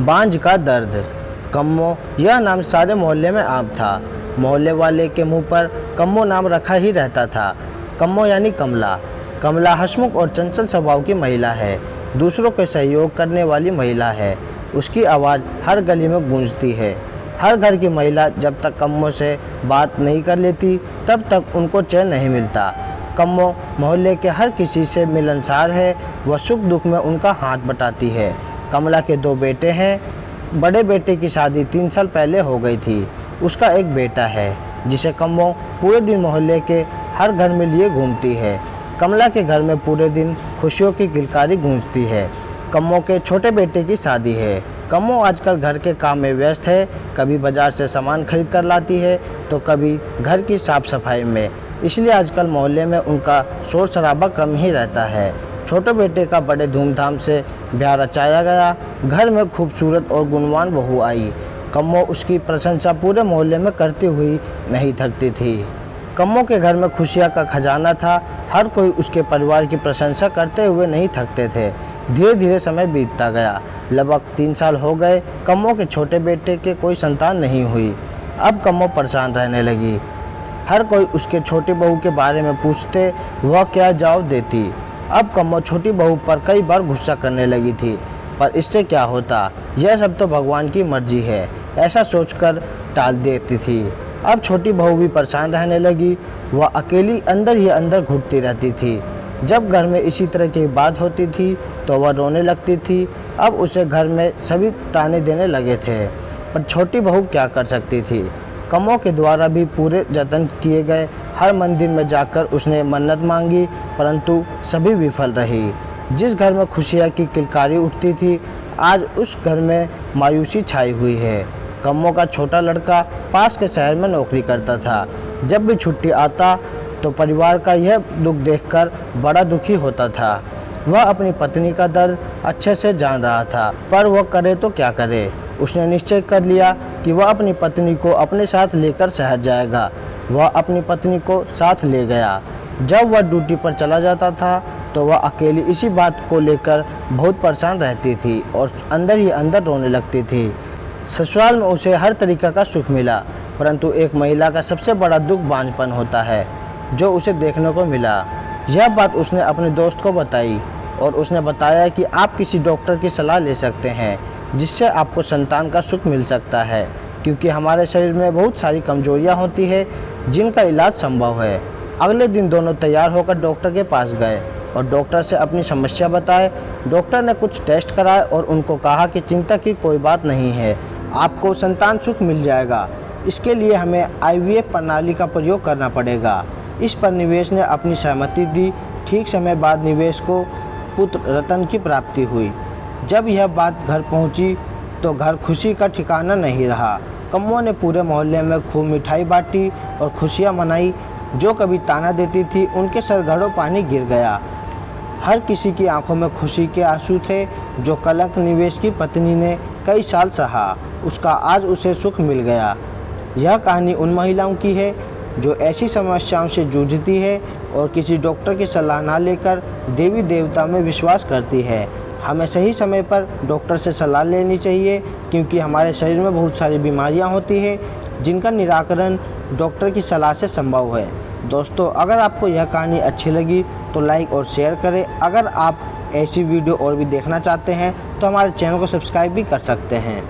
बांझ का दर्द। कम्मो यह नाम सारे मोहल्ले में आम था। मोहल्ले वाले के मुंह पर कम्मो नाम रखा ही रहता था। कम्मो यानी कमला। कमला हंसमुख और चंचल स्वभाव की महिला है। दूसरों के सहयोग करने वाली महिला है। उसकी आवाज़ हर गली में गूंजती है। हर घर की महिला जब तक कम्मो से बात नहीं कर लेती तब तक उनको चैन नहीं मिलता। कम्मो मोहल्ले के हर किसी से मिलनसार है। वह सुख दुख में उनका हाथ बटाती है। कमला के 2 बेटे हैं। बड़े बेटे की शादी 3 साल पहले हो गई थी। उसका एक बेटा है जिसे कम्मो पूरे दिन मोहल्ले के हर घर में लिए घूमती है। कमला के घर में पूरे दिन खुशियों की किलकारी गूंजती है। कम्मो के छोटे बेटे की शादी है। कम्मो आजकल घर के काम में व्यस्त है। कभी बाजार से सामान खरीद कर लाती है तो कभी घर की साफ सफाई में। इसलिए आजकल मोहल्ले में उनका शोर शराबा कम ही रहता है। छोटे बेटे का बड़े धूमधाम से ब्याह रचाया गया। घर में खूबसूरत और गुणवान बहू आई। कम्मो उसकी प्रशंसा पूरे मोहल्ले में करती हुई नहीं थकती थी। कम्मो के घर में खुशियाँ का खजाना था। हर कोई उसके परिवार की प्रशंसा करते हुए नहीं थकते थे। धीरे धीरे समय बीतता गया। लगभग 3 साल हो गए। कम्मो के छोटे बेटे के कोई संतान नहीं हुई। अब कम्मो परेशान रहने लगी। हर कोई उसके छोटी बहू के बारे में पूछते, वह क्या जवाब देती। अब कम्मो छोटी बहू पर कई बार गुस्सा करने लगी थी, पर इससे क्या होता, यह सब तो भगवान की मर्जी है, ऐसा सोचकर टाल देती थी। अब छोटी बहू भी परेशान रहने लगी। वह अकेली अंदर ही अंदर घुटती रहती थी। जब घर में इसी तरह की बात होती थी तो वह रोने लगती थी। अब उसे घर में सभी ताने देने लगे थे, पर छोटी बहू क्या कर सकती थी। कम्मो के द्वारा भी पूरे जतन किए गए। हर मंदिर में जाकर उसने मन्नत मांगी, परंतु सभी विफल रही। जिस घर में खुशियाँ की किलकारी उठती थी, आज उस घर में मायूसी छाई हुई है। कम्मो का छोटा लड़का पास के शहर में नौकरी करता था। जब भी छुट्टी आता तो परिवार का यह दुख देखकर बड़ा दुखी होता था। वह अपनी पत्नी का दर्द अच्छे से जान रहा था, पर वह करे तो क्या करे। उसने निश्चय कर लिया कि वह अपनी पत्नी को अपने साथ लेकर शहर जाएगा। वह अपनी पत्नी को साथ ले गया। जब वह ड्यूटी पर चला जाता था तो वह अकेली इसी बात को लेकर बहुत परेशान रहती थी और अंदर ही अंदर रोने लगती थी। ससुराल में उसे हर तरीक़े का सुख मिला, परंतु एक महिला का सबसे बड़ा दुख बांझपन होता है जो उसे देखने को मिला। यह बात उसने अपने दोस्त को बताई और उसने बताया कि आप किसी डॉक्टर की सलाह ले सकते हैं जिससे आपको संतान का सुख मिल सकता है, क्योंकि हमारे शरीर में बहुत सारी कमजोरियां होती है जिनका इलाज संभव है। अगले दिन दोनों तैयार होकर डॉक्टर के पास गए और डॉक्टर से अपनी समस्या बताए। डॉक्टर ने कुछ टेस्ट कराए और उनको कहा कि चिंता की कोई बात नहीं है, आपको संतान सुख मिल जाएगा। इसके लिए हमें IVF प्रणाली का प्रयोग करना पड़ेगा। इस पर निवेश ने अपनी सहमति दी। ठीक समय बाद निवेश को पुत्र रतन की प्राप्ति हुई। जब यह बात घर पहुंची तो घर खुशी का ठिकाना नहीं रहा। कम्मो ने पूरे मोहल्ले में खूब मिठाई बांटी और खुशियां मनाई। जो कभी ताना देती थी उनके सर घड़ों पानी गिर गया। हर किसी की आंखों में खुशी के आंसू थे। जो कलंक निवेश की पत्नी ने कई साल सहा, उसका आज उसे सुख मिल गया। यह कहानी उन महिलाओं की है जो ऐसी समस्याओं से जूझती है और किसी डॉक्टर की सलाह ना लेकर देवी देवता में विश्वास करती है। हमें सही समय पर डॉक्टर से सलाह लेनी चाहिए, क्योंकि हमारे शरीर में बहुत सारी बीमारियां होती हैं जिनका निराकरण डॉक्टर की सलाह से संभव है। दोस्तों, अगर आपको यह कहानी अच्छी लगी तो लाइक और शेयर करें। अगर आप ऐसी वीडियो और भी देखना चाहते हैं तो हमारे चैनल को सब्सक्राइब भी कर सकते हैं।